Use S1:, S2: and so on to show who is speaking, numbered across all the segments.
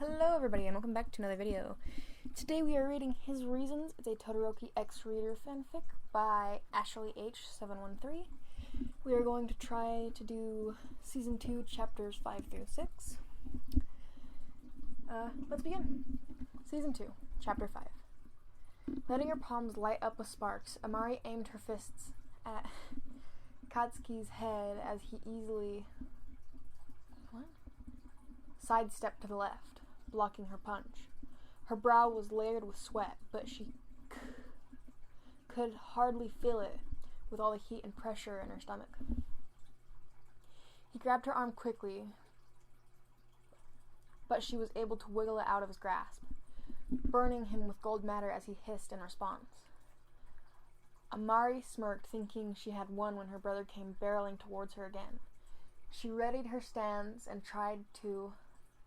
S1: Hello everybody and welcome back to another video. Today we are reading His Reasons. It's a Todoroki X-Reader fanfic by AshleyH713. We are going to try to do Season 2, Chapters 5 through 6. Let's begin. Season 2, Chapter 5. Letting her palms light up with sparks, Amari aimed her fists at Katsuki's head as he easily sidestepped to the left, blocking her punch. Her brow was layered with sweat, but she could hardly feel it with all the heat and pressure in her stomach. He grabbed her arm quickly, but she was able to wiggle it out of his grasp, burning him with gold matter as he hissed in response. Amari smirked, thinking she had won when her brother came barreling towards her again. She readied her stance and tried to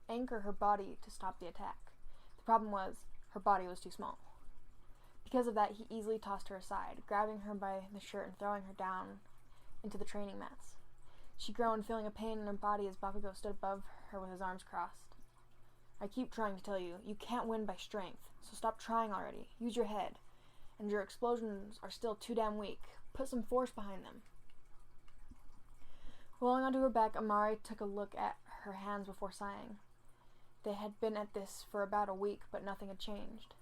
S1: anchor her body to stop the attack. The problem was, her body was too small. Because of that, he easily tossed her aside, grabbing her by the shirt and throwing her down into the training mats. She groaned, feeling a pain in her body as Bakugo stood above her with his arms crossed. I keep trying to tell you, you can't win by strength, so stop trying already. Use your head. And your explosions are still too damn weak. Put some force behind them. Rolling onto her back, Amari took a look at her hands before sighing. They had been at this for about a week, but nothing had changed.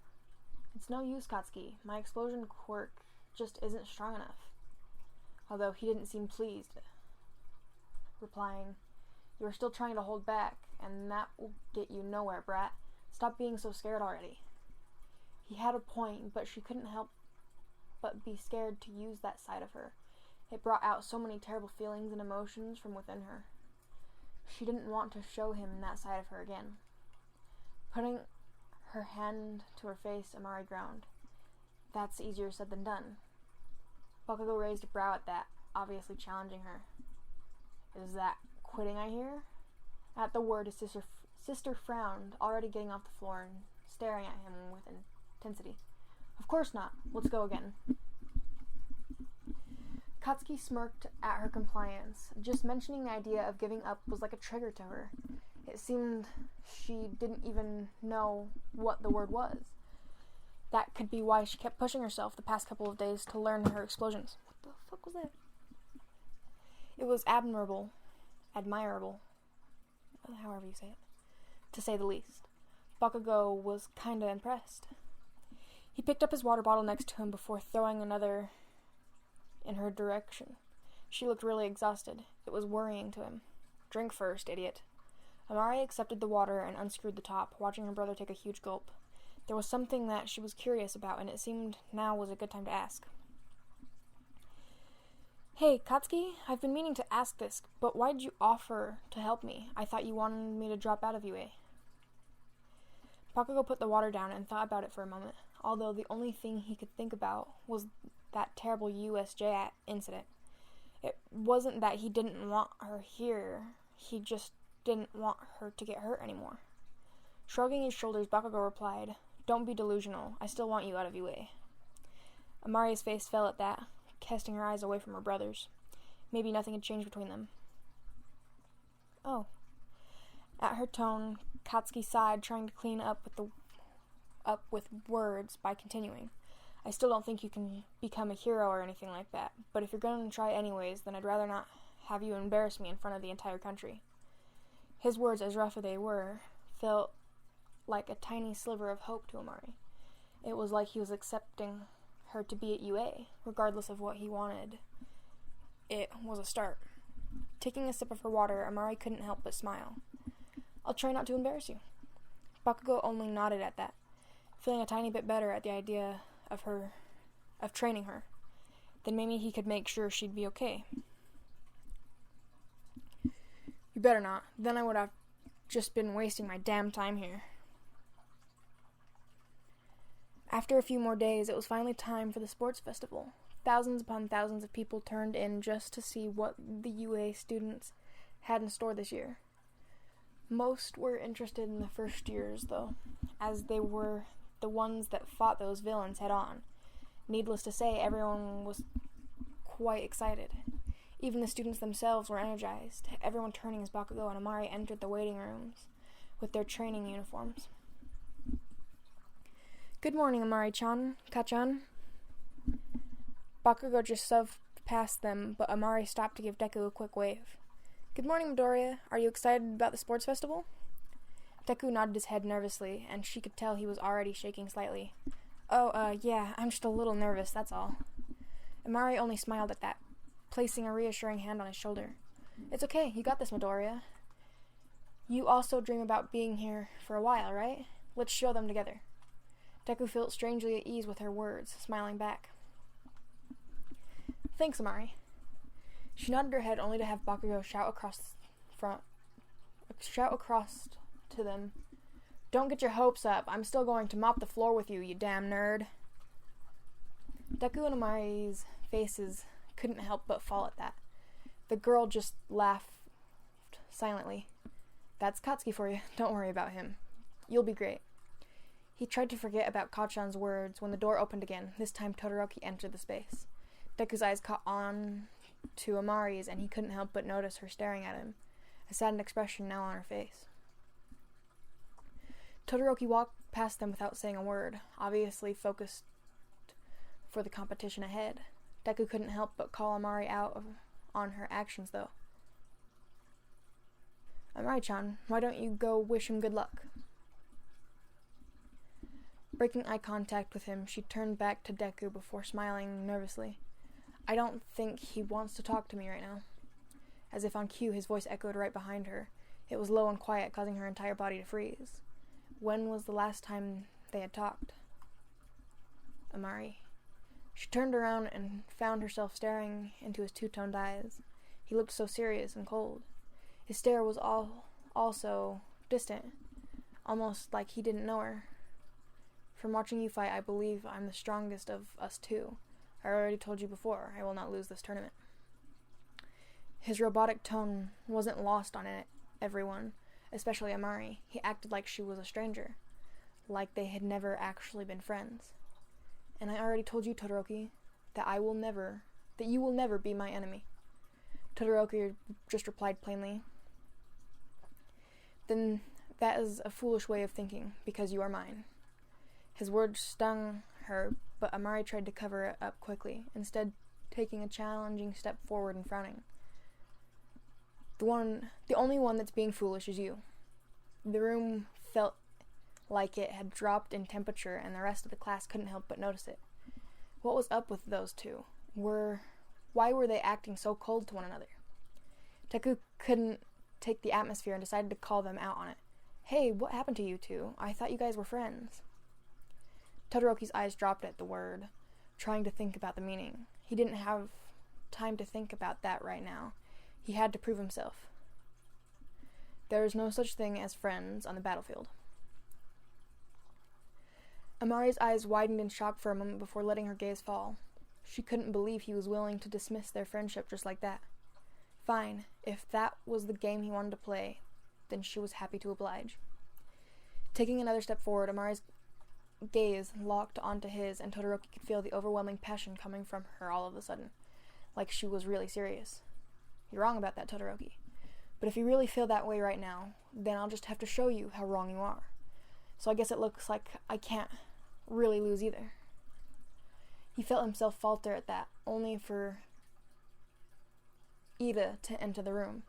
S1: It's no use, Katsuki. My explosion quirk just isn't strong enough. Although he didn't seem pleased, replying, You are still trying to hold back, and that will get you nowhere, brat. Stop being so scared already. He had a point, but she couldn't help but be scared to use that side of her. It brought out so many terrible feelings and emotions from within her. She didn't want to show him that side of her again. Putting her hand to her face, Amari groaned. That's easier said than done. Bakugo raised a brow at that, obviously challenging her. Is that quitting I hear? At the word, his sister frowned, already getting off the floor and staring at him with intensity. Of course not. Let's go again. Katsuki smirked at her compliance. Just mentioning the idea of giving up was like a trigger to her. It seemed she didn't even know what the word was. That could be why she kept pushing herself the past couple of days to learn her explosions. What the fuck was that? It was admirable, however you say it, to say the least. Bakugo was kinda impressed. He picked up his water bottle next to him before throwing another in her direction. She looked really exhausted. It was worrying to him. Drink first, idiot. Amari accepted the water and unscrewed the top, watching her brother take a huge gulp. There was something that she was curious about, and it seemed now was a good time to ask. Hey, Katsuki, I've been meaning to ask this, but why did you offer to help me? I thought you wanted me to drop out of UA. Bakugo put the water down and thought about it for a moment, although the only thing he could think about was that terrible USJ incident. It wasn't that he didn't want her here, he just didn't want her to get hurt anymore. Shrugging his shoulders, Bakugo replied, Don't be delusional, I still want you out of UA. Amari's face fell at that, casting her eyes away from her brother's. Maybe nothing had changed between them. Oh. At her tone, Katsuki sighed, trying to clean up with words by continuing. I still don't think you can become a hero or anything like that, but if you're going to try anyways, then I'd rather not have you embarrass me in front of the entire country. His words, as rough as they were, felt like a tiny sliver of hope to Amari. It was like he was accepting her to be at UA, regardless of what he wanted. It was a start. Taking a sip of her water, Amari couldn't help but smile. I'll try not to embarrass you. Bakugo only nodded at that, feeling a tiny bit better at the idea of training her. Then maybe he could make sure she'd be okay. You better not. Then I would have just been wasting my damn time here. After a few more days, it was finally time for the sports festival. Thousands upon thousands of people turned in just to see what the UA students had in store this year. Most were interested in the first years, though, as they were the ones that fought those villains head on. Needless to say, everyone was quite excited. Even the students themselves were energized, everyone turning as Bakugo and Amari entered the waiting rooms with their training uniforms. "Good morning, Amari-chan, Ka-chan." Bakugo just shoved past them, but Amari stopped to give Deku a quick wave. "Good morning, Midoriya. Are you excited about the sports festival?" Deku nodded his head nervously, and she could tell he was already shaking slightly. Yeah, I'm just a little nervous, that's all." Amari only smiled at that, placing a reassuring hand on his shoulder. "It's okay, you got this, Midoriya. You also dream about being here for a while, right? Let's show them together." Deku felt strangely at ease with her words, smiling back. "Thanks, Amari." She nodded her head only to have Bakugo shout across to them, "Don't get your hopes up. I'm still going to mop the floor with you, you damn nerd." Deku and Amari's faces couldn't help but fall at that. The girl just laughed silently. "That's Katsuki for you. Don't worry about him. You'll be great." He tried to forget about Kachan's words when the door opened again. This time Todoroki entered the space. Deku's eyes caught on to Amari's, and he couldn't help but notice her staring at him, a saddened expression now on her face. Todoroki walked past them without saying a word, obviously focused for the competition ahead. Deku couldn't help but call Amari out on her actions, though. "Amari-chan, why don't you go wish him good luck?" Breaking eye contact with him, she turned back to Deku before smiling nervously. "I don't think he wants to talk to me right now." As if on cue, his voice echoed right behind her. It was low and quiet, causing her entire body to freeze. When was the last time they had talked? Amari. She turned around and found herself staring into his two-toned eyes. He looked so serious and cold. His stare was also distant, almost like he didn't know her. "From watching you fight, I believe I'm the strongest of us two. I already told you before, I will not lose this tournament." His robotic tone wasn't lost on everyone, especially Amari. He acted like she was a stranger, like they had never actually been friends. "And I already told you, Todoroki, that you will never be my enemy." Todoroki just replied plainly, "Then that is a foolish way of thinking, because you are mine." His words stung her, but Amari tried to cover it up quickly, instead taking a challenging step forward and frowning. The only one that's being foolish is you." The room felt like it had dropped in temperature, and the rest of the class couldn't help but notice it. What was up with those two? Why were they acting so cold to one another? Deku couldn't take the atmosphere and decided to call them out on it. "Hey, what happened to you two? I thought you guys were friends." Todoroki's eyes dropped at the word, trying to think about the meaning. He didn't have time to think about that right now. He had to prove himself. There is no such thing as friends on the battlefield. Amari's eyes widened in shock for a moment before letting her gaze fall. She couldn't believe he was willing to dismiss their friendship just like that. Fine, if that was the game he wanted to play, then she was happy to oblige. Taking another step forward, Amari's gaze locked onto his, and Todoroki could feel the overwhelming passion coming from her all of a sudden, like she was really serious. "You're wrong about that, Todoroki. But if you really feel that way right now, then I'll just have to show you how wrong you are. So I guess it looks like I can't really lose either." He felt himself falter at that, only for Ida to enter the room,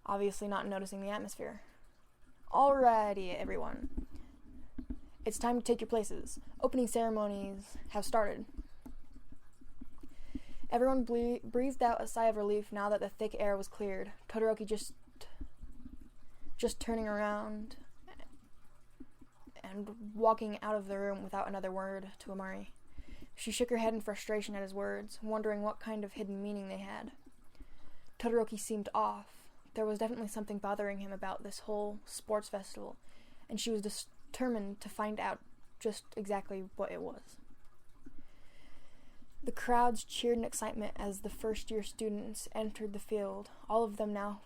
S1: obviously not noticing the atmosphere. "Alrighty, everyone. It's time to take your places. Opening ceremonies have started." Everyone breathed out a sigh of relief now that the thick air was cleared. Todoroki just turning around and walking out of the room without another word to Amari. She shook her head in frustration at his words, wondering what kind of hidden meaning they had. Todoroki seemed off. There was definitely something bothering him about this whole sports festival, and she was determined to find out just exactly what it was. The crowds cheered in excitement as the first-year students entered the field, all of them now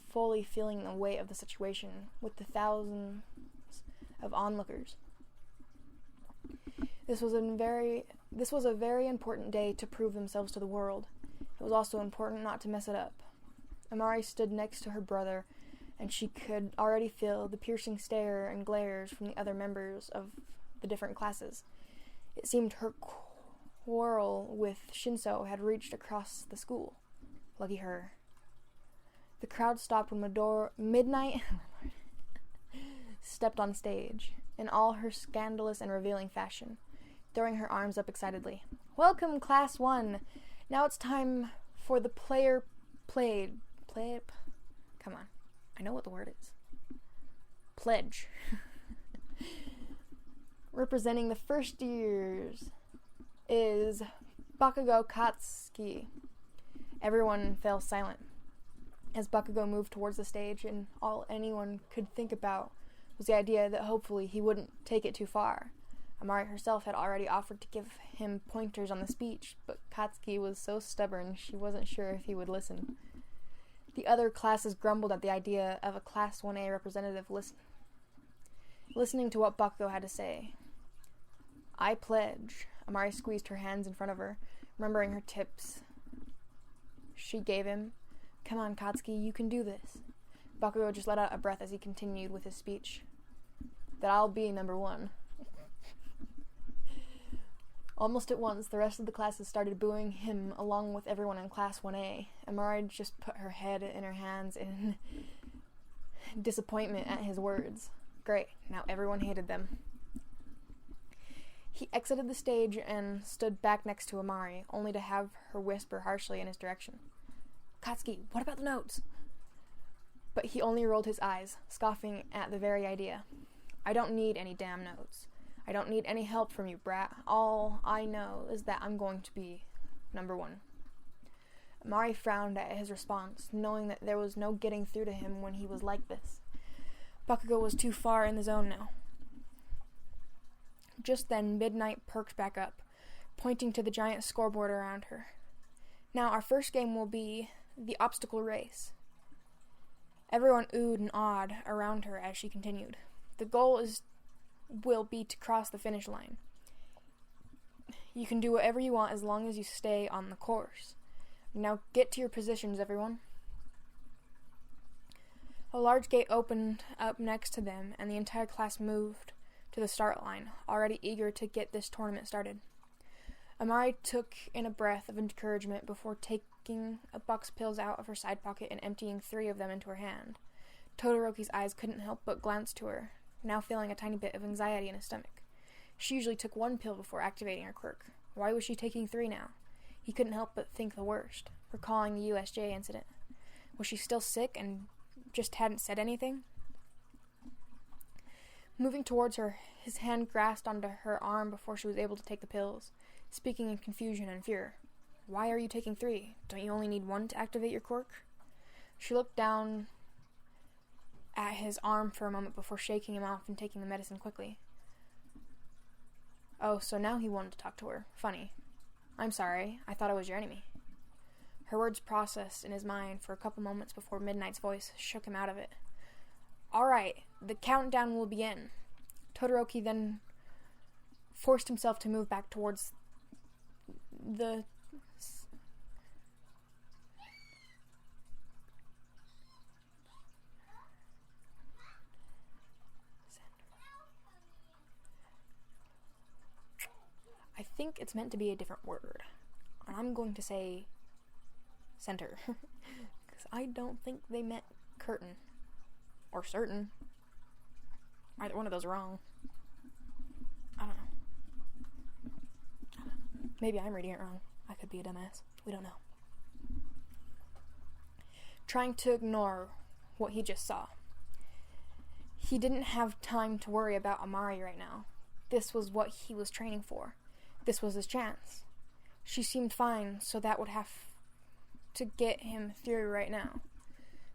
S1: fully feeling the weight of the situation, with the thousands of onlookers. This was a very important day to prove themselves to the world. It was also important not to mess it up. Amari stood next to her brother and she could already feel the piercing stare and glares from the other members of the different classes. It seemed her quarrel with Shinso had reached across the school. Lucky her. The crowd stopped when Midnight stepped on stage, in all her scandalous and revealing fashion, throwing her arms up excitedly. "Welcome, Class 1! Now it's time for the come on, I know what the word is. Pledge. Representing the first years is Bakugo Katsuki." Everyone fell silent as Bakugo moved towards the stage, and all anyone could think about was the idea that hopefully he wouldn't take it too far. Amari herself had already offered to give him pointers on the speech, but Katsuki was so stubborn she wasn't sure if he would listen. The other classes grumbled at the idea of a Class 1A representative listening to what Bakugo had to say. "I pledge." Amari squeezed her hands in front of her, remembering her tips she gave him. "Come on, Katsuki, you can do this." Bakugo just let out a breath as he continued with his speech. "That I'll be number 1. Almost at once, the rest of the classes started booing him along with everyone in Class 1A. Amari just put her head in her hands in disappointment at his words. Great, now everyone hated them. He exited the stage and stood back next to Amari, only to have her whisper harshly in his direction. "Katsuki, what about the notes?" But he only rolled his eyes, scoffing at the very idea. "I don't need any damn notes. I don't need any help from you, brat. All I know is that I'm going to be number 1. Amari frowned at his response, knowing that there was no getting through to him when he was like this. Bakugo was too far in the zone now. Just then, Midnight perked back up, pointing to the giant scoreboard around her. "Now, our first game will be the obstacle race." Everyone oohed and awed around her as she continued. "The goal will be to cross the finish line. You can do whatever you want as long as you stay on the course. Now get to your positions, everyone." A large gate opened up next to them, and the entire class moved to the start line, already eager to get this tournament started. Amari took in a breath of encouragement before taking a box pills out of her side pocket and emptying 3 of them into her hand. Todoroki's eyes couldn't help but glance to her, now feeling a tiny bit of anxiety in his stomach. She usually took 1 pill before activating her quirk. Why was she taking 3 now? He couldn't help but think the worst, recalling the USJ incident. Was she still sick and just hadn't said anything? Moving towards her, his hand grasped onto her arm before she was able to take the pills, speaking in confusion and fear. "Why are you taking 3? Don't you only need 1 to activate your quirk?" She looked down at his arm for a moment before shaking him off and taking the medicine quickly. Oh, so now he wanted to talk to her. Funny. "I'm sorry, I thought I was your enemy." Her words processed in his mind for a couple moments before Midnight's voice shook him out of it. "All right, the countdown will begin." Todoroki then forced himself to move back towards the I think it's meant to be a different word, and I'm going to say center, because I don't think they meant curtain, or certain. Either one of those are wrong. I don't know. Maybe I'm reading it wrong. I could be a dumbass. We don't know. Trying to ignore what he just saw. He didn't have time to worry about Amari right now. This was what he was training for. This was his chance. She seemed fine, so that would have to get him through right now.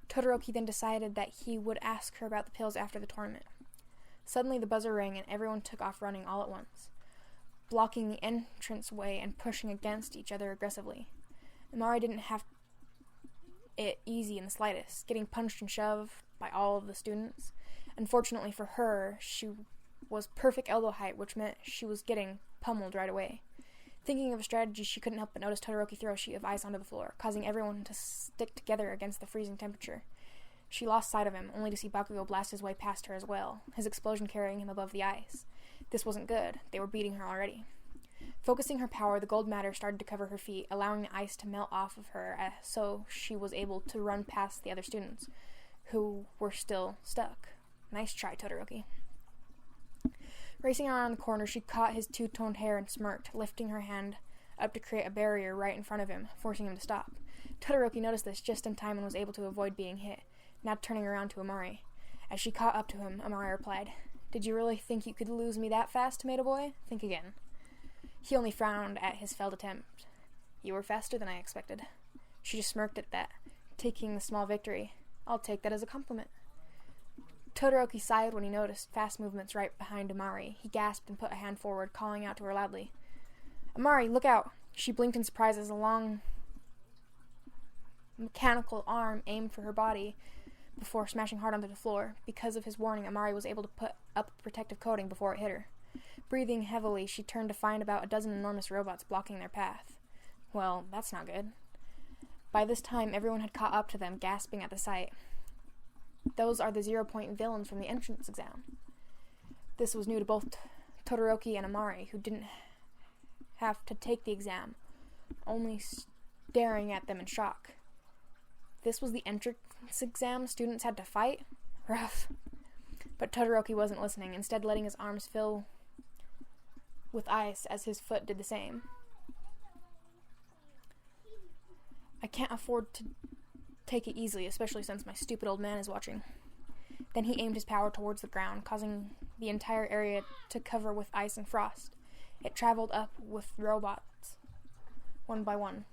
S1: Todoroki then decided that he would ask her about the pills after the tournament. Suddenly the buzzer rang and everyone took off running all at once, blocking the entranceway and pushing against each other aggressively. Amari didn't have it easy in the slightest, getting punched and shoved by all of the students. Unfortunately for her, she was perfect elbow height, which meant she was getting pummeled right away. Thinking of a strategy, she couldn't help but notice Todoroki throw a sheet of ice onto the floor, causing everyone to stick together against the freezing temperature. She lost sight of him, only to see Bakugo blast his way past her as well, his explosion carrying him above the ice. This wasn't good. They were beating her already. Focusing her power, the gold matter started to cover her feet, allowing the ice to melt off of her, so she was able to run past the other students, who were still stuck. Nice try, Todoroki. Racing around the corner, she caught his two-toned hair and smirked, lifting her hand up to create a barrier right in front of him, forcing him to stop. Todoroki noticed this just in time and was able to avoid being hit, now turning around to Amari. As she caught up to him, Amari replied, "Did you really think you could lose me that fast, tomato boy? Think again." He only frowned at his failed attempt. "You were faster than I expected." She just smirked at that, taking the small victory. "I'll take that as a compliment." Todoroki sighed when he noticed fast movements right behind Amari. He gasped and put a hand forward, calling out to her loudly. "Amari, look out!" She blinked in surprise as a long mechanical arm aimed for her body before smashing hard onto the floor. Because of his warning, Amari was able to put up a protective coating before it hit her. Breathing heavily, she turned to find about a dozen enormous robots blocking their path. Well, that's not good. By this time, everyone had caught up to them, gasping at the sight. Those are the 0-point villains from the entrance exam. This was new to both Todoroki and Amari, who didn't have to take the exam, only staring at them in shock. This was the entrance exam students had to fight? Rough. But Todoroki wasn't listening, instead letting his arms fill with ice as his foot did the same. "I can't afford to take it easily, especially since my stupid old man is watching." Then he aimed his power towards the ground, causing the entire area to cover with ice and frost. It traveled up with robots, one by one.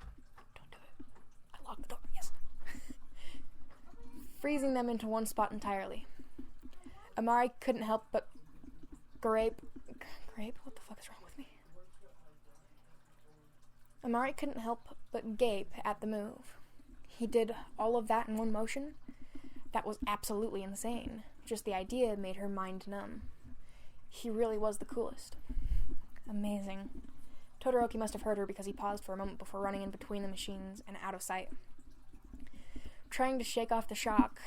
S1: Don't do it. I locked the door, yes. Freezing them into one spot entirely. Amari couldn't help but grape? What the fuck is wrong with me? Amari couldn't help but gape at the move. He did all of that in one motion? That was absolutely insane. Just the idea made her mind numb. He really was the coolest. Amazing. Todoroki must have heard her because he paused for a moment before running in between the machines and out of sight. Trying to shake off the shock,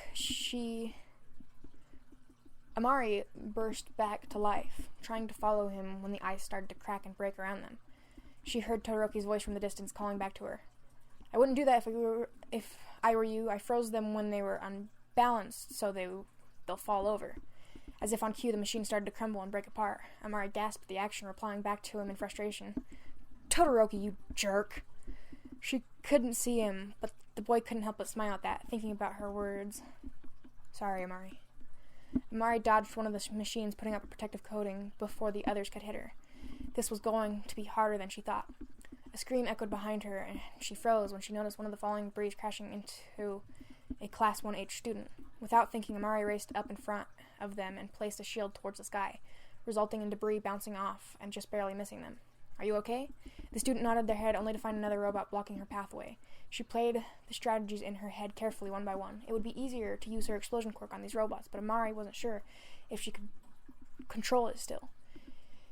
S1: Amari burst back to life, trying to follow him when the ice started to crack and break around them. She heard Todoroki's voice from the distance calling back to her. "I wouldn't do that if I were you. I froze them when they were unbalanced, so they'll fall over." As if on cue, the machine started to crumble and break apart. Amari gasped at the action, replying back to him in frustration. "Todoroki, you jerk!" She couldn't see him, but the boy couldn't help but smile at that, thinking about her words. "Sorry, Amari." Amari dodged one of the machines, putting up a protective coating before the others could hit her. This was going to be harder than she thought. A scream echoed behind her, and she froze when she noticed one of the falling debris crashing into a Class 1H student. Without thinking, Amari raced up in front of them and placed a shield towards the sky, resulting in debris bouncing off and just barely missing them. "Are you okay?" The student nodded their head, only to find another robot blocking her pathway. She played the strategies in her head carefully, one by one. It would be easier to use her explosion quirk on these robots, but Amari wasn't sure if she could control it still.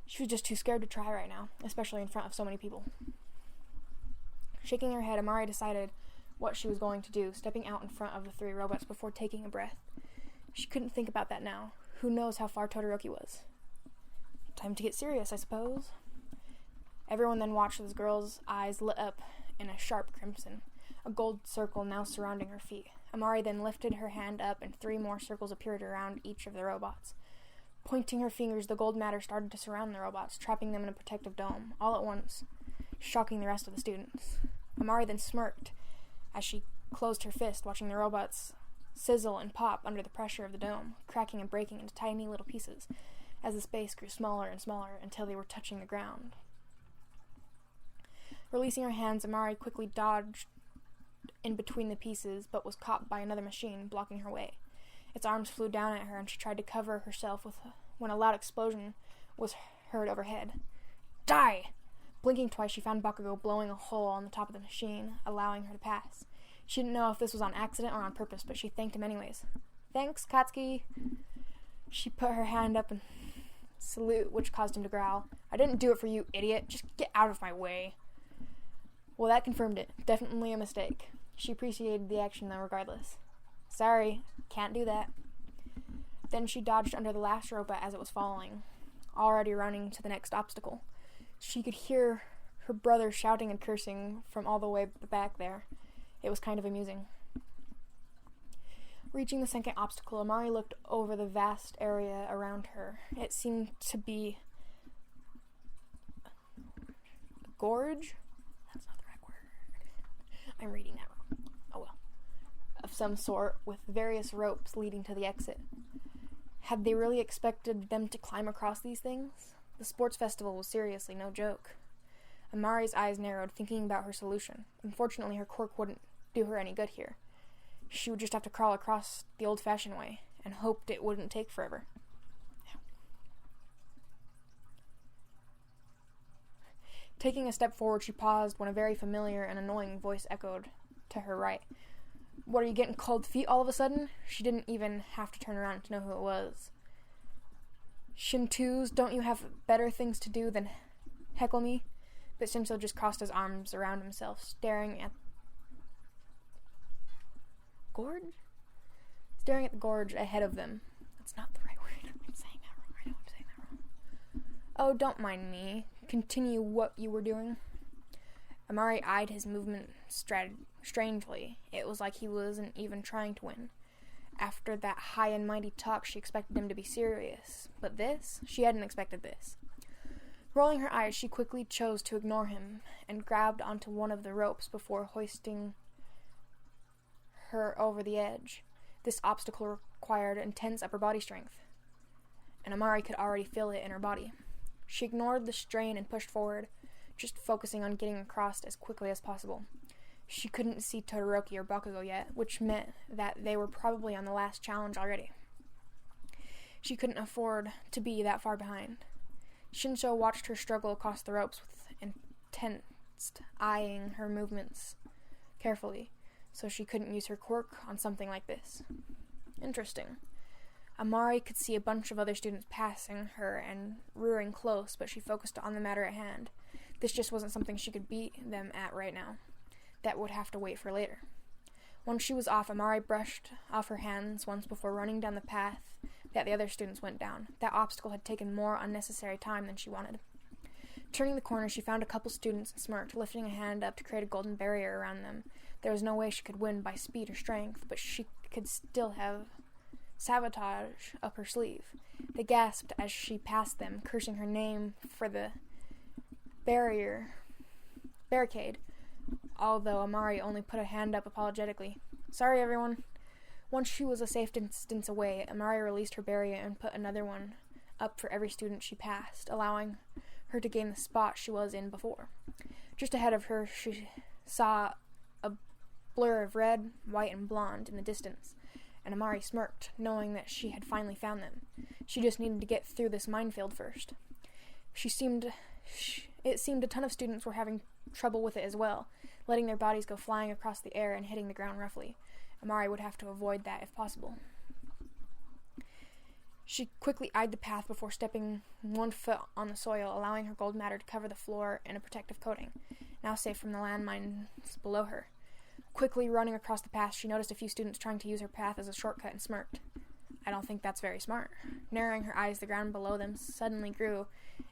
S1: She was just too scared to try right now, especially in front of so many people. Shaking her head, Amari decided what she was going to do, stepping out in front of the three robots before taking a breath. She couldn't think about that now. Who knows how far Todoroki was? Time to get serious, I suppose. Everyone then watched as the girl's eyes lit up in a sharp crimson, a gold circle now surrounding her feet. Amari then lifted her hand up, and 3 more circles appeared around each of the robots. Pointing her fingers, the gold matter started to surround the robots, trapping them in a protective dome, all at once, shocking the rest of the students. Amari then smirked as she closed her fist, watching the robots sizzle and pop under the pressure of the dome, cracking and breaking into tiny little pieces as the space grew smaller and smaller until they were touching the ground. Releasing her hands, Amari quickly dodged in between the pieces, but was caught by another machine, blocking her way. Its arms flew down at her, and she tried to cover herself when a loud explosion was heard overhead. "Die!" Blinking twice, she found Bakugo blowing a hole on the top of the machine, allowing her to pass. She didn't know if this was on accident or on purpose, but she thanked him anyways. "Thanks, Katsuki." She put her hand up in salute, which caused him to growl. "I didn't do it for you, idiot. Just get out of my way." Well, that confirmed it. Definitely a mistake. She appreciated the action, though, regardless. Sorry, can't do that. Then she dodged under the last rope as it was falling, already running to the next obstacle. She could hear her brother shouting and cursing from all the way back there. It was kind of amusing. Reaching the second obstacle, Amari looked over the vast area around her. It seemed to be a gorge? That's not the right word. I'm reading that wrong. Oh well. Of some sort, with various ropes leading to the exit. Had they really expected them to climb across these things? The sports festival was seriously no joke. Amari's eyes narrowed, thinking about her solution. Unfortunately, her quirk wouldn't do her any good here. She would just have to crawl across the old-fashioned way, and hoped it wouldn't take forever. Taking a step forward, she paused when a very familiar and annoying voice echoed to her right. What, are you getting cold feet all of a sudden? She didn't even have to turn around to know who it was. Shintoos, don't you have better things to do than heckle me? But Shinso just crossed his arms around himself, staring at the gorge ahead of them. That's not the right word. I'm saying that wrong. I know I'm saying that wrong. Oh, don't mind me. Continue what you were doing. Amari eyed his movement strangely. It was like he wasn't even trying to win. After that high and mighty talk, she expected him to be serious. But this? She hadn't expected this. Rolling her eyes, she quickly chose to ignore him and grabbed onto one of the ropes before hoisting her over the edge. This obstacle required intense upper body strength, and Amari could already feel it in her body. She ignored the strain and pushed forward, just focusing on getting across as quickly as possible. She couldn't see Todoroki or Bakugo yet, which meant that they were probably on the last challenge already. She couldn't afford to be that far behind. Shinso watched her struggle across the ropes with intense, eyeing her movements carefully, so she couldn't use her quirk on something like this. Interesting. Amari could see a bunch of other students passing her and rearing close, but she focused on the matter at hand. This just wasn't something she could beat them at right now. That would have to wait for later. Once she was off, Amari brushed off her hands once before running down the path that the other students went down. That obstacle had taken more unnecessary time than she wanted. Turning the corner, she found a couple students and smirked, lifting a hand up to create a golden barrier around them. There was no way she could win by speed or strength, but she could still have sabotage up her sleeve. They gasped as she passed them, cursing her name for the barricade, although Amari only put a hand up apologetically. Sorry, everyone. Once she was a safe distance away, Amari released her barrier and put another one up for every student she passed, allowing her to gain the spot she was in before. Just ahead of her, she saw a blur of red, white, and blonde in the distance, and Amari smirked, knowing that she had finally found them. She just needed to get through this minefield first. It seemed a ton of students were having trouble with it as well, letting their bodies go flying across the air and hitting the ground roughly. Amari would have to avoid that if possible. She quickly eyed the path before stepping one foot on the soil, allowing her gold matter to cover the floor in a protective coating, now safe from the landmines below her. Quickly running across the path, she noticed a few students trying to use her path as a shortcut and smirked. I don't think that's very smart. Narrowing her eyes, the ground below them suddenly grew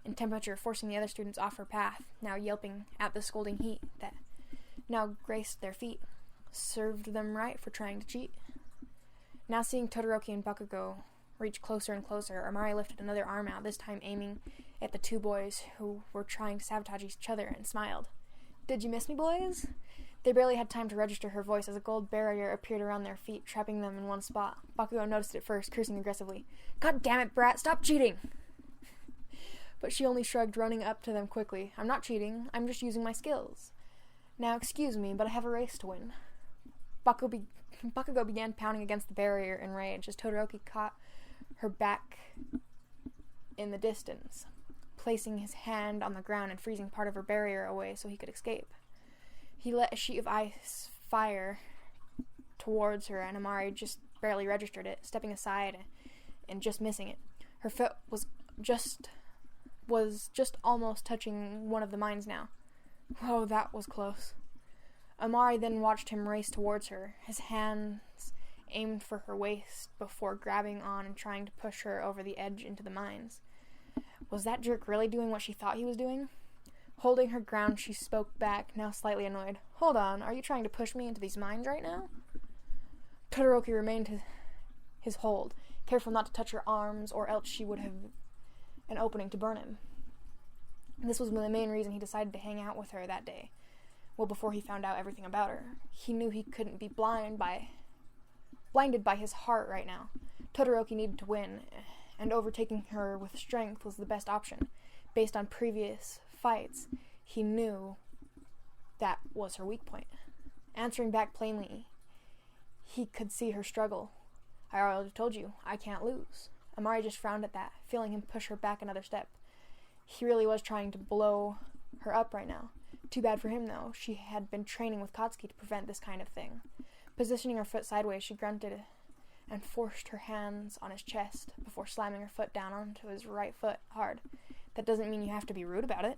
S1: in temperature, forcing the other students off her path, now yelping at the scalding heat that now graced their feet. Served them right for trying to cheat. Now seeing Todoroki and Bakugo reach closer and closer, Amari lifted another arm out, this time aiming at the two boys who were trying to sabotage each other, and smiled. Did you miss me, boys? They barely had time to register her voice as a gold barrier appeared around their feet, trapping them in one spot. Bakugo noticed it first, cursing aggressively. God damn it, brat, stop cheating! But she only shrugged, running up to them quickly. I'm not cheating, I'm just using my skills. Now, excuse me, but I have a race to win. Bakugo began pounding against the barrier in rage as Todoroki caught her back in the distance, placing his hand on the ground and freezing part of her barrier away so he could escape. He let a sheet of ice fire towards her, and Amari just barely registered it, stepping aside and just missing it. Her foot was just almost touching one of the mines now. Whoa, that was close. Amari then watched him race towards her, his hands aimed for her waist before grabbing on and trying to push her over the edge into the mines. Was that jerk really doing what she thought he was doing? Holding her ground, she spoke back, now slightly annoyed. Hold on, are you trying to push me into these mines right now? Todoroki remained his hold, careful not to touch her arms, or else she would have an opening to burn him. This was the main reason he decided to hang out with her that day. Well, before he found out everything about her, he knew he couldn't be blinded by his heart right now. Todoroki needed to win, and overtaking her with strength was the best option. Based on previous fights, he knew that was her weak point. Answering back plainly, he could see her struggle. I already told you, I can't lose. Amari just frowned at that, feeling him push her back another step. He really was trying to blow her up right now. Too bad for him, though. She had been training with Katsuki to prevent this kind of thing. Positioning her foot sideways, she grunted and forced her hands on his chest before slamming her foot down onto his right foot hard. That doesn't mean you have to be rude about it.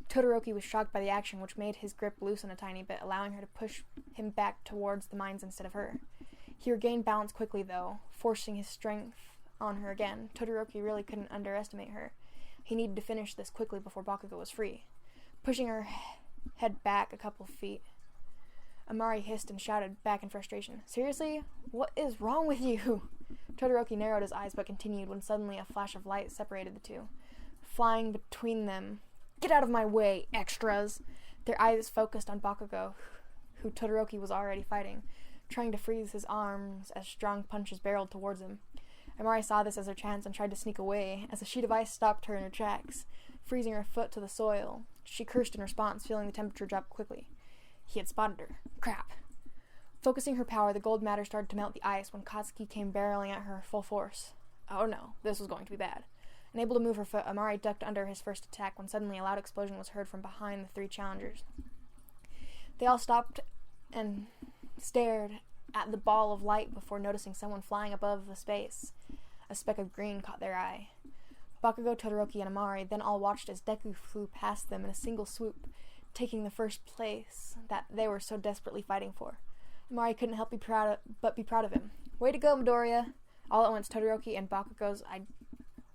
S1: Todoroki was shocked by the action, which made his grip loosen a tiny bit, allowing her to push him back towards the mines instead of her. He regained balance quickly, though, forcing his strength on her again. Todoroki really couldn't underestimate her. He needed to finish this quickly before Bakugo was free. Pushing her head back a couple feet, Amari hissed and shouted back in frustration. Seriously? What is wrong with you? Todoroki narrowed his eyes but continued when suddenly a flash of light separated the two. Flying between them. Get out of my way, extras! Their eyes focused on Bakugo, who Todoroki was already fighting, trying to freeze his arms as strong punches barreled towards him. Amari saw this as her chance and tried to sneak away, as a sheet of ice stopped her in her tracks, freezing her foot to the soil. She cursed in response, feeling the temperature drop quickly. He had spotted her. Crap. Focusing her power, the gold matter started to melt the ice when Katsuki came barreling at her full force. Oh no, this was going to be bad. Unable to move her foot, Amari ducked under his first attack when suddenly a loud explosion was heard from behind the three challengers. They all stopped and stared at the ball of light before noticing someone flying above the space. A speck of green caught their eye. Bakugo, Todoroki, and Amari then all watched as Deku flew past them in a single swoop, taking the first place that they were so desperately fighting for. Amari couldn't help but be proud of him. Way to go, Midoriya! All at once, Todoroki and Bakugo's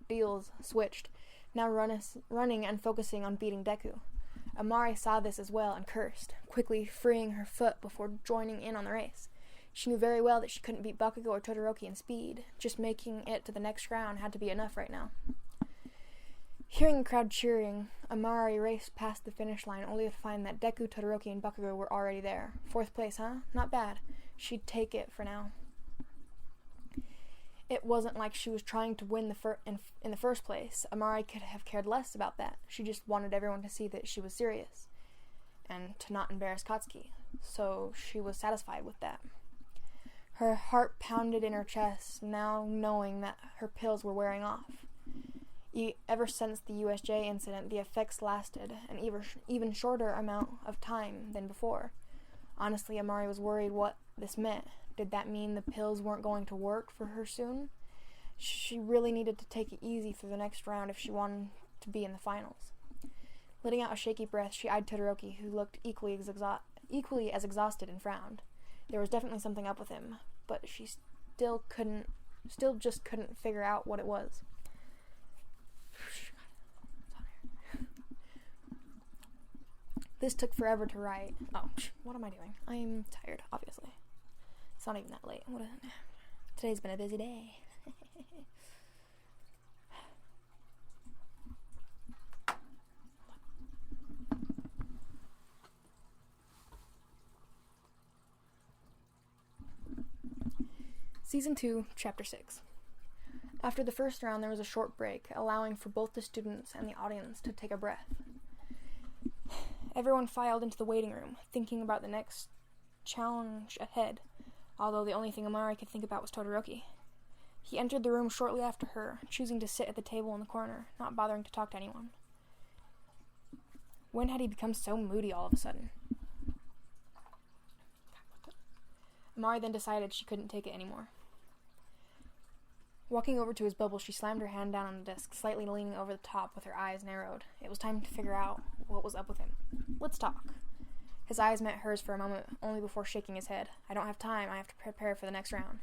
S1: ideals switched, now running and focusing on beating Deku. Amari saw this as well and cursed, quickly freeing her foot before joining in on the race. She knew very well that she couldn't beat Bakugo or Todoroki in speed. Just making it to the next round had to be enough right now. Hearing the crowd cheering, Amari raced past the finish line only to find that Deku, Todoroki, and Bakugo were already there. 4th place, huh? Not bad. She'd take it for now. It wasn't like she was trying to win in the first place. Amari could have cared less about that. She just wanted everyone to see that she was serious and to not embarrass Katsuki. So she was satisfied with that. Her heart pounded in her chest, now knowing that her pills were wearing off. Ever since the USJ incident, the effects lasted an even shorter amount of time than before. Honestly, Amari was worried what this meant. Did that mean the pills weren't going to work for her soon? She really needed to take it easy through the next round if she wanted to be in the finals. Letting out a shaky breath, she eyed Todoroki, who looked equally as exhausted, and frowned. There was definitely something up with him, but she still just couldn't figure out what it was. This took forever to write. Oh, what am I doing? I'm tired, obviously. It's not even that late. Today's been a busy day. Season 2, Chapter 6. After the first round, there was a short break, allowing for both the students and the audience to take a breath. Everyone filed into the waiting room, thinking about the next challenge ahead, although the only thing Amari could think about was Todoroki. He entered the room shortly after her, choosing to sit at the table in the corner, not bothering to talk to anyone. When had he become so moody all of a sudden? Amari then decided she couldn't take it anymore. Walking over to his bubble, she slammed her hand down on the desk, slightly leaning over the top with her eyes narrowed. It was time to figure out what was up with him. Let's talk. His eyes met hers for a moment, only before shaking his head. I don't have time. I have to prepare for the next round.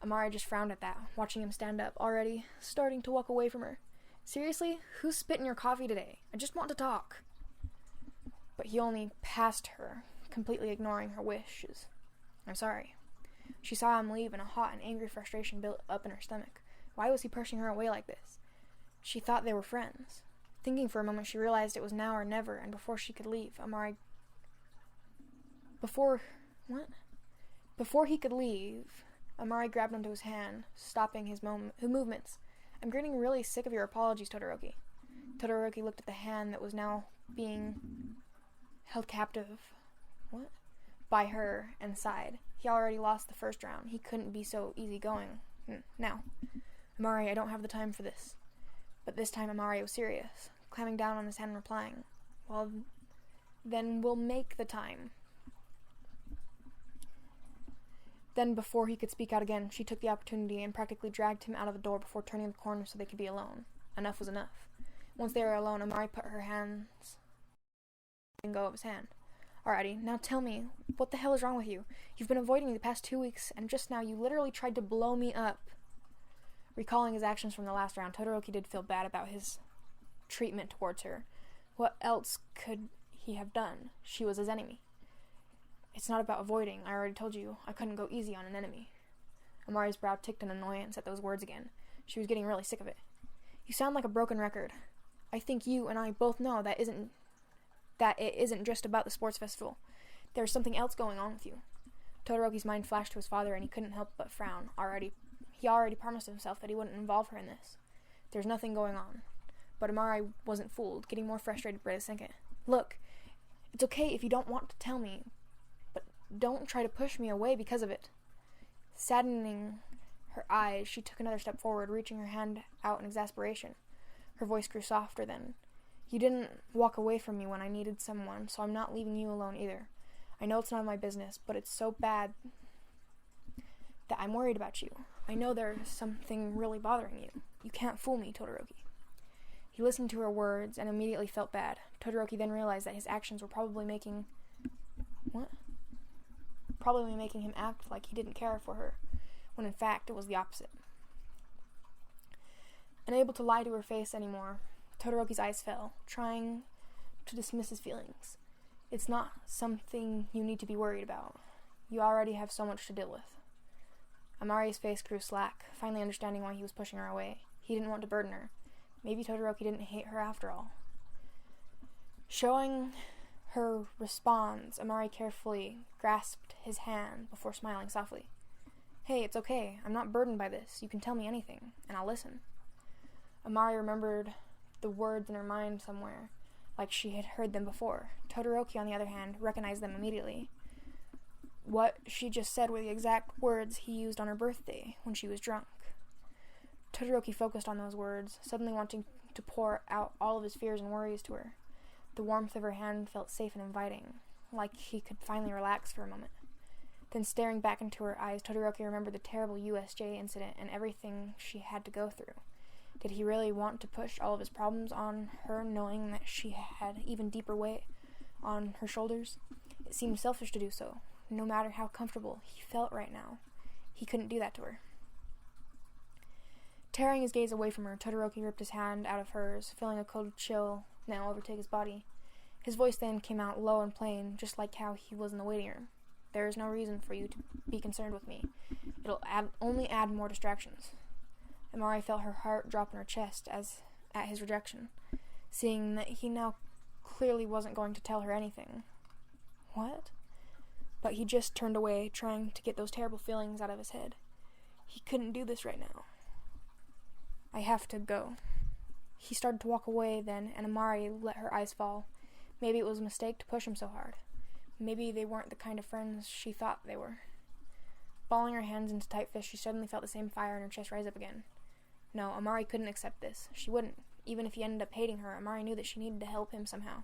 S1: Amari just frowned at that, watching him stand up, already starting to walk away from her. Seriously? Who's spit in your coffee today? I just want to talk. But he only passed her, completely ignoring her wishes. I'm sorry. She saw him leave, and a hot and angry frustration built up in her stomach. Why was he pushing her away like this? She thought they were friends. Thinking for a moment, she realized it was now or never, and before she could leave, Before he could leave, Amari grabbed onto his hand, stopping his movements. I'm getting really sick of your apologies, Todoroki. Todoroki looked at the hand that was now being held captive by her and sighed. He already lost the first round. He couldn't be so easygoing. Now, Amari, I don't have the time for this. But this time Amari was serious, clamping down on his hand and replying, well, then we'll make the time. Then, before he could speak out again, she took the opportunity and practically dragged him out of the door before turning the corner so they could be alone. Enough was enough. Once they were alone, Amari put her hands and go of his hand. Alrighty, now tell me, what the hell is wrong with you? You've been avoiding me the past 2 weeks, and just now you literally tried to blow me up. Recalling his actions from the last round, Todoroki did feel bad about his treatment towards her. What else could he have done? She was his enemy. It's not about avoiding. I already told you I couldn't go easy on an enemy. Amari's brow ticked in annoyance at those words again. She was getting really sick of it. You sound like a broken record. I think you and I both know that it isn't just about the sports festival. There's something else going on with you. Todoroki's mind flashed to his father, and he couldn't help but frown. He already promised himself that he wouldn't involve her in this. There's nothing going on. But Amari wasn't fooled, getting more frustrated by the second. Look, it's okay if you don't want to tell me, but don't try to push me away because of it. Saddening her eyes, she took another step forward, reaching her hand out in exasperation. Her voice grew softer then. You didn't walk away from me when I needed someone, so I'm not leaving you alone either. I know it's none of my business, but it's so bad that I'm worried about you. I know there's something really bothering you. You can't fool me, Todoroki. He listened to her words and immediately felt bad. Todoroki then realized that his actions were probably making him act like he didn't care for her, when in fact it was the opposite. Unable to lie to her face anymore, Todoroki's eyes fell, trying to dismiss his feelings. It's not something you need to be worried about. You already have so much to deal with. Amari's face grew slack, finally understanding why he was pushing her away. He didn't want to burden her. Maybe Todoroki didn't hate her after all. Showing her response, Amari carefully grasped his hand before smiling softly. Hey, it's okay. I'm not burdened by this. You can tell me anything, and I'll listen. Amari remembered the words in her mind somewhere, like she had heard them before. Todoroki, on the other hand, recognized them immediately. What she just said were the exact words he used on her birthday when she was drunk. Todoroki focused on those words, suddenly wanting to pour out all of his fears and worries to her. The warmth of her hand felt safe and inviting, like he could finally relax for a moment. Then, staring back into her eyes, Todoroki remembered the terrible USJ incident and everything she had to go through. Did he really want to push all of his problems on her, knowing that she had even deeper weight on her shoulders? It seemed selfish to do so. No matter how comfortable he felt right now, he couldn't do that to her. Tearing his gaze away from her, Todoroki ripped his hand out of hers, feeling a cold chill now overtake his body. His voice then came out low and plain, just like how he was in the waiting room. There is no reason for you to be concerned with me. It'll only add more distractions. Amari felt her heart drop in her chest at his rejection, seeing that he now clearly wasn't going to tell her anything. What? But he just turned away, trying to get those terrible feelings out of his head. He couldn't do this right now. I have to go. He started to walk away then, and Amari let her eyes fall. Maybe it was a mistake to push him so hard. Maybe they weren't the kind of friends she thought they were. Balling her hands into tight fists, she suddenly felt the same fire in her chest rise up again. No, Amari couldn't accept this. She wouldn't. Even if he ended up hating her, Amari knew that she needed to help him somehow.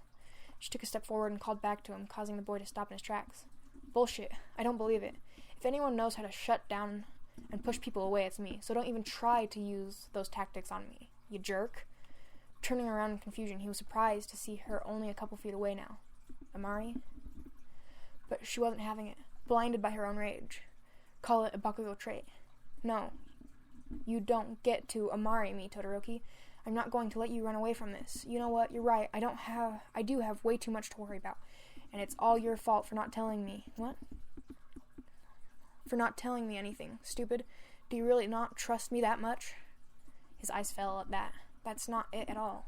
S1: She took a step forward and called back to him, causing the boy to stop in his tracks. Bullshit. I don't believe it. If anyone knows how to shut down and push people away, it's me. So don't even try to use those tactics on me, you jerk. Turning around in confusion, he was surprised to see her only a couple feet away now. Amari? but she wasn't having it, blinded by her own rage. Call it a bakugo trait. No, you don't get to Amari me, Todoroki. I'm not going to let you run away from this. You know what? You're right. I do have way too much to worry about. And it's all your fault for not telling me. What? For not telling me anything. Stupid. Do you really not trust me that much? His eyes fell at that. That's not it at all.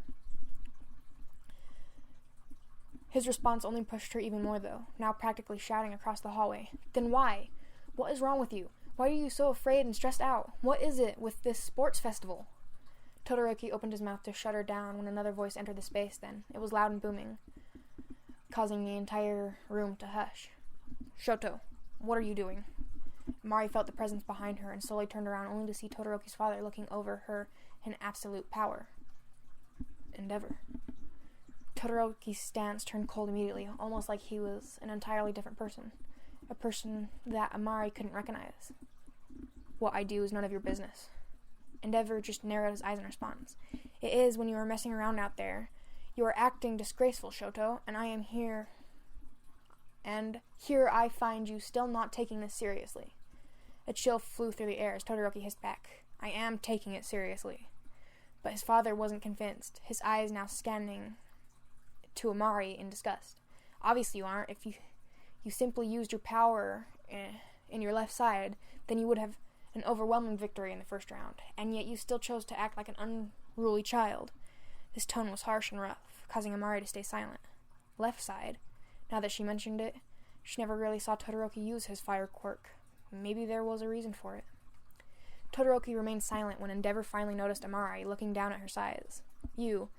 S1: His response only pushed her even more, though, now practically shouting across the hallway. Then why? What is wrong with you? Why are you so afraid and stressed out? What is it with this sports festival? Todoroki opened his mouth to shut her down when another voice entered the space then. It was loud and booming, causing the entire room to hush. Shoto, what are you doing? Mari felt the presence behind her and slowly turned around only to see Todoroki's father looking over her in absolute power. Endeavor. Todoroki's stance turned cold immediately, almost like he was an entirely different person. A person that Amari couldn't recognize. What I do is none of your business. Endeavor just narrowed his eyes in response. It is when you are messing around out there. You are acting disgraceful, Shoto, and I am here. And here I find you still not taking this seriously. A chill flew through the air as Todoroki hissed back. I am taking it seriously. But his father wasn't convinced, his eyes now scanning to Amari in disgust. Obviously you aren't. If you simply used your power in your left side, then you would have an overwhelming victory in the first round, and yet you still chose to act like an unruly child. His tone was harsh and rough, causing Amari to stay silent. Left side? Now that she mentioned it, she never really saw Todoroki use his fire quirk. Maybe there was a reason for it. Todoroki remained silent when Endeavor finally noticed Amari looking down at her size. You're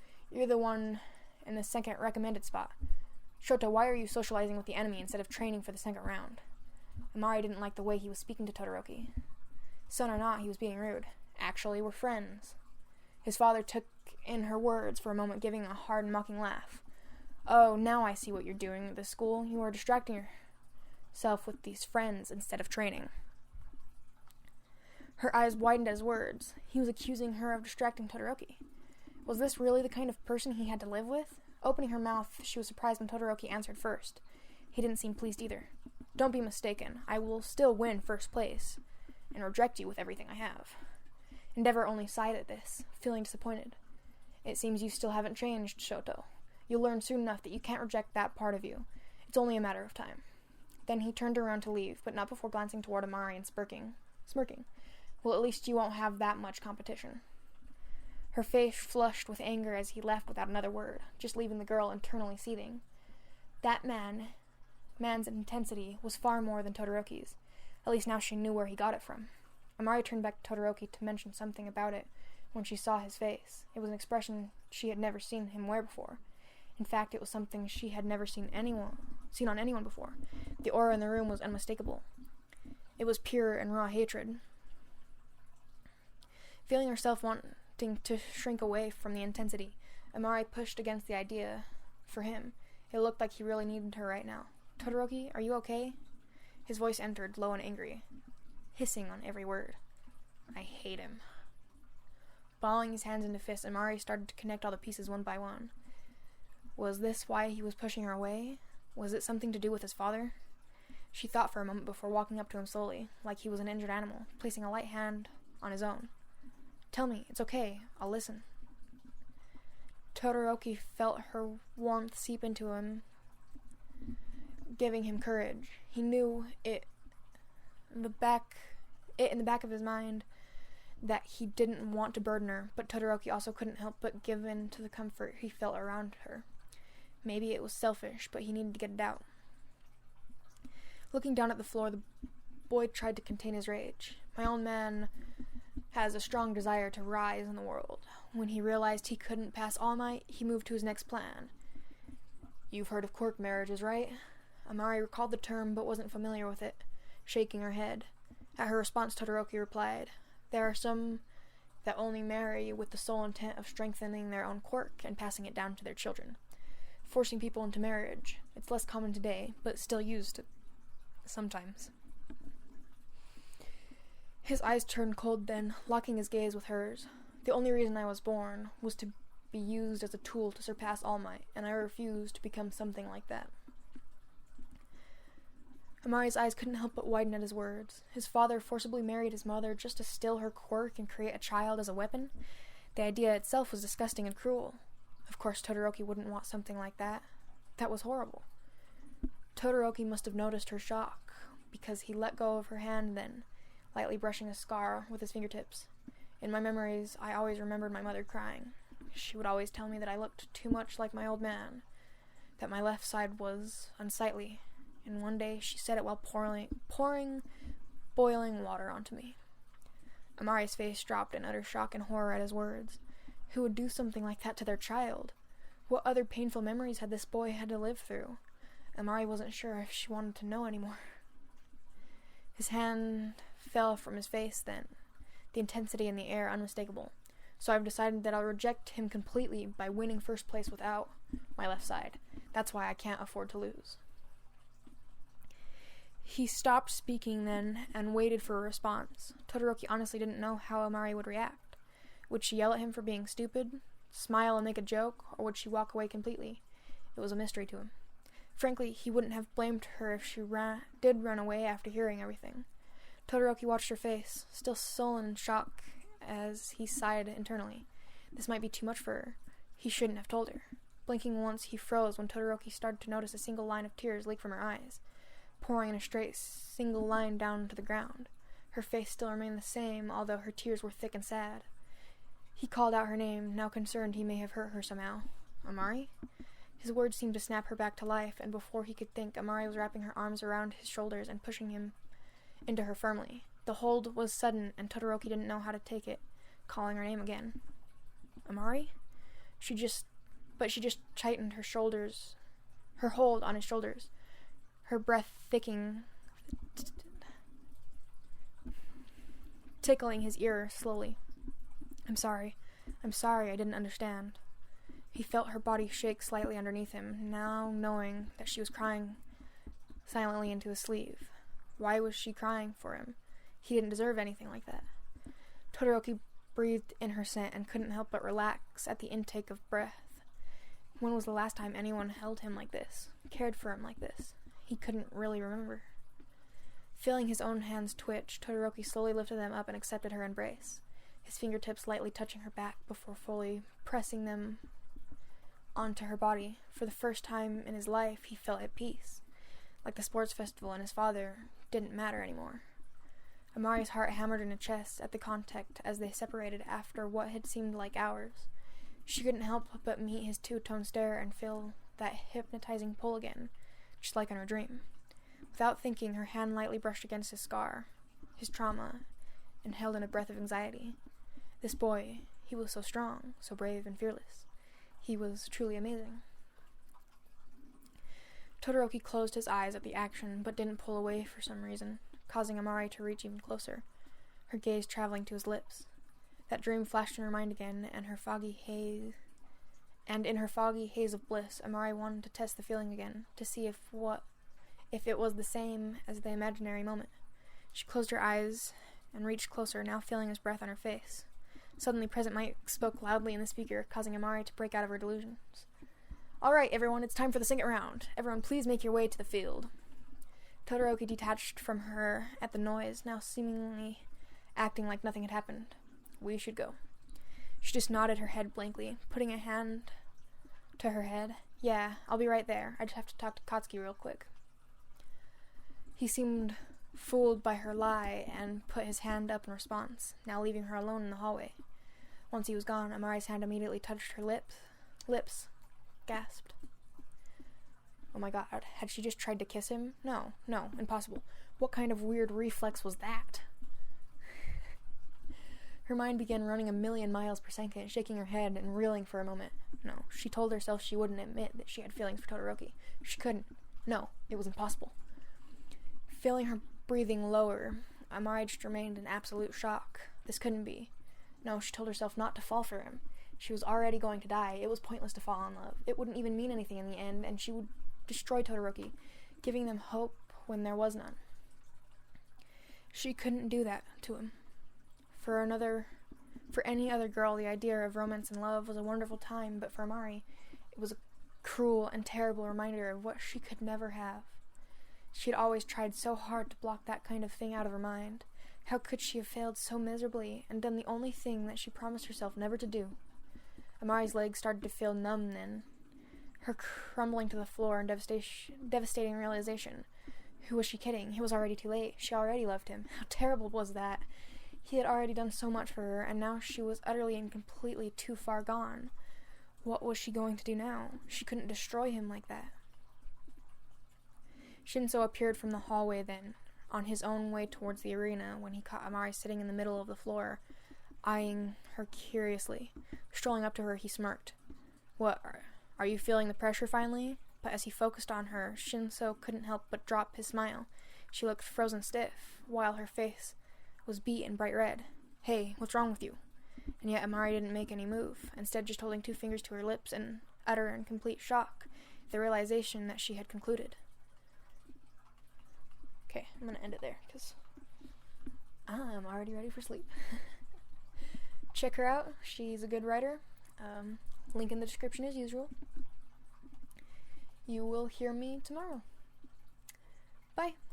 S1: the one in the second recommended spot. Shoto, why are you socializing with the enemy instead of training for the second round? Amari didn't like the way he was speaking to Todoroki. Son or not, he was being rude. Actually, we're friends. His father took in her words for a moment, giving a hard, mocking laugh. Oh, now I see what you're doing at this school. You are distracting yourself with these friends instead of training. Her eyes widened at his words. He was accusing her of distracting Todoroki. Was this really the kind of person he had to live with? Opening her mouth, she was surprised when Todoroki answered first. He didn't seem pleased either. Don't be mistaken. I will still win first place and reject you with everything I have. Endeavor only sighed at this, feeling disappointed. It seems you still haven't changed, Shoto. You'll learn soon enough that you can't reject that part of you. It's only a matter of time. Then he turned around to leave, but not before glancing toward Amari and smirking. Well, at least you won't have that much competition. Her face flushed with anger as he left without another word, just leaving the girl internally seething. That man's intensity was far more than Todoroki's. At least now she knew where he got it from. Amari turned back to Todoroki to mention something about it when she saw his face. It was an expression she had never seen him wear before. In fact, it was something she had never seen on anyone before. The aura in the room was unmistakable. It was pure and raw hatred. Feeling herself wanting to shrink away from the intensity, Amari pushed against the idea for him. It looked like he really needed her right now. Todoroki, are you okay? His voice entered, low and angry, hissing on every word. I hate him. Balling his hands into fists, Amari started to connect all the pieces one by one. Was this why he was pushing her away? Was it something to do with his father? She thought for a moment before walking up to him slowly, like he was an injured animal, placing a light hand on his own. Tell me, it's okay, I'll listen. Todoroki felt her warmth seep into him, giving him courage. He knew it in the back of his mind that he didn't want to burden her, but Todoroki also couldn't help but give in to the comfort he felt around her. Maybe it was selfish, but he needed to get it out. Looking down at the floor, the boy tried to contain his rage. My old man has a strong desire to rise in the world. When he realized he couldn't pass All Might, he moved to his next plan. You've heard of quirk marriages, right? Amari recalled the term, but wasn't familiar with it, shaking her head. At her response, Todoroki replied, There are some that only marry with the sole intent of strengthening their own quirk and passing it down to their children. Forcing people into marriage. It's less common today, but still used sometimes. His eyes turned cold then, locking his gaze with hers. The only reason I was born was to be used as a tool to surpass All Might, and I refused to become something like that. Amari's eyes couldn't help but widen at his words. His father forcibly married his mother just to still her quirk and create a child as a weapon? The idea itself was disgusting and cruel. Of course, Todoroki wouldn't want something like that. That was horrible. Todoroki must have noticed her shock, because he let go of her hand then, lightly brushing a scar with his fingertips. In my memories, I always remembered my mother crying. She would always tell me that I looked too much like my old man, that my left side was unsightly, and one day she said it while pouring boiling water onto me. Amari's face dropped in utter shock and horror at his words. Who would do something like that to their child? What other painful memories had this boy had to live through? Amari wasn't sure if she wanted to know anymore. His hand fell from his face then, the intensity in the air unmistakable. So I've decided that I'll reject him completely by winning first place without my left side. That's why I can't afford to lose. He stopped speaking then and waited for a response. Todoroki honestly didn't know how Amari would react. Would she yell at him for being stupid, smile and make a joke, or would she walk away completely? It was a mystery to him. Frankly, he wouldn't have blamed her if she did run away after hearing everything. Todoroki watched her face, still sullen in shock, as he sighed internally. This might be too much for her. He shouldn't have told her. Blinking once, he froze when Todoroki started to notice a single line of tears leak from her eyes, pouring in a straight single line down to the ground. Her face still remained the same, although her tears were thick and sad. He called out her name, now concerned he may have hurt her somehow. Amari? His words seemed to snap her back to life, and before he could think, Amari was wrapping her arms around his shoulders and pushing him into her firmly. The hold was sudden, and Todoroki didn't know how to take it, calling her name again. Amari? She just tightened her shoulders, her hold on his shoulders, her breath tickling his ear slowly. I'm sorry, I didn't understand. He felt her body shake slightly underneath him, now knowing that she was crying silently into his sleeve. Why was she crying for him? He didn't deserve anything like that. Todoroki breathed in her scent and couldn't help but relax at the intake of breath. When was the last time anyone held him like this, cared for him like this? He couldn't really remember. Feeling his own hands twitch, Todoroki slowly lifted them up and accepted her embrace, his fingertips lightly touching her back before fully pressing them onto her body. For the first time in his life, he felt at peace, like the sports festival and his father didn't matter anymore. Amari's heart hammered in her chest at the contact as they separated after what had seemed like hours. She couldn't help but meet his two-tone stare and feel that hypnotizing pull again, just like in her dream. Without thinking, her hand lightly brushed against his scar, his trauma, and held in a breath of anxiety. This boy, he was so strong, so brave and fearless. He was truly amazing. Todoroki closed his eyes at the action, but didn't pull away for some reason, causing Amari to reach even closer, her gaze traveling to his lips. That dream flashed in her mind again, and in her foggy haze of bliss, Amari wanted to test the feeling again, to see if it was the same as the imaginary moment. She closed her eyes and reached closer, now feeling his breath on her face. Suddenly, Present Mike spoke loudly in the speaker, causing Amari to break out of her delusions. All right, everyone, it's time for the second round. Everyone, please make your way to the field. Todoroki detached from her at the noise, now seemingly acting like nothing had happened. We should go. She just nodded her head blankly, putting a hand to her head. Yeah, I'll be right there. I just have to talk to Katsuki real quick. He seemed fooled by her lie and put his hand up in response, now leaving her alone in the hallway. Once he was gone, Amari's hand immediately touched her lips. Gasped. Oh my god, had she just tried to kiss him? No, impossible. What kind of weird reflex was that? Her mind began running 1,000,000 miles per second, shaking her head and reeling for a moment. No, she told herself she wouldn't admit that she had feelings for Todoroki. She couldn't. No, it was impossible. Feeling her breathing lower, Amari just remained in absolute shock. This couldn't be. No, she told herself not to fall for him. She was already going to die. It was pointless to fall in love. It wouldn't even mean anything in the end, and she would destroy Todoroki, giving them hope when there was none. She couldn't do that to him. For any other girl, the idea of romance and love was a wonderful time, but for Amari, it was a cruel and terrible reminder of what she could never have. She'd always tried so hard to block that kind of thing out of her mind. How could she have failed so miserably and done the only thing that she promised herself never to do? Amari's legs started to feel numb then, her crumbling to the floor in devastating realization. Who was she kidding? It was already too late. She already loved him. How terrible was that? He had already done so much for her, and now she was utterly and completely too far gone. What was she going to do now? She couldn't destroy him like that. Shinso appeared from the hallway then, on his own way towards the arena when he caught Amari sitting in the middle of the floor, eyeing her curiously. Strolling up to her, he smirked. What, are you feeling the pressure finally? But as he focused on her, Shinso couldn't help but drop his smile. She looked frozen stiff, while her face was beat and bright red. Hey, what's wrong with you? And yet Amari didn't make any move, instead just holding 2 fingers to her lips in utter and complete shock, the realization that she had concluded. Okay, I'm gonna end it there, because I'm already ready for sleep. Check her out. She's a good writer. Link in the description as usual. You will hear me tomorrow. Bye.